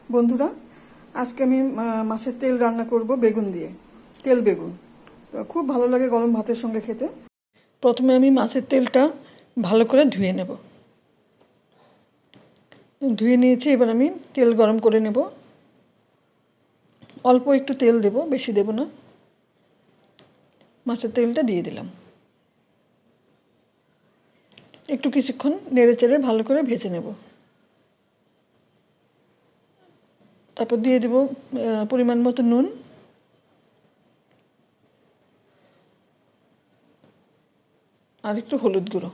বন্ধুরা, আজকে আমি মাছের তেল রান্না করব বেগুন দিয়ে, তেল বেগুন। তো খুব ভালো লাগে গরম ভাতের সঙ্গে খেতে। প্রথমে আমি মাছের তেলটা ভালো করে ধুয়ে নেব। ধুয়ে নিয়েছি, এবার আমি তেল গরম করে নেব। অল্প একটু তেল দেব, বেশি দেব না। মাছের তেলটা দিয়ে দিলাম। একটু কিছুক্ষণ নেড়ে চেড়ে ভালো করে ভেজে নেব। তারপর দিয়ে দেব পরিমাণ মতো নুন, আর একটু হলুদ গুঁড়ো।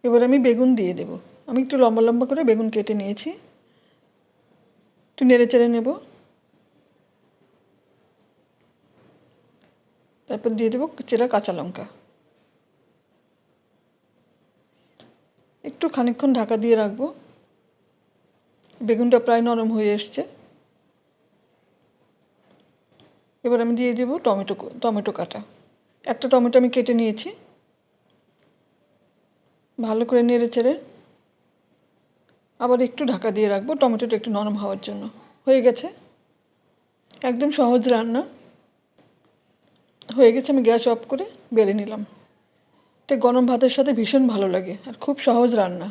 এবার আমি বেগুন দিয়ে দেব। আমি একটু লম্বা লম্বা করে বেগুন কেটে নিয়েছি। একটু নেড়ে চেড়ে নেব। তারপর দিয়ে দেব চেরা কাঁচা লঙ্কা। একটু খানিকক্ষণ ঢাকা দিয়ে রাখবো। বেগুনটা প্রায় নরম হয়ে এসছে। এবার আমি দিয়ে দেব টমেটো কাটা। একটা টমেটো আমি কেটে নিয়েছি। ভালো করে নেড়ে চেড়ে আবার একটু ঢাকা দিয়ে রাখবো, টমেটোটা একটু নরম হওয়ার জন্য। হয়ে গেছে, একদম সহজ রান্না হয়ে গেছে। আমি গ্যাস অফ করে বেড়ে নিলাম। এটা গরম ভাতের সাথে ভীষণ ভালো লাগে আর খুব সহজ রান্না।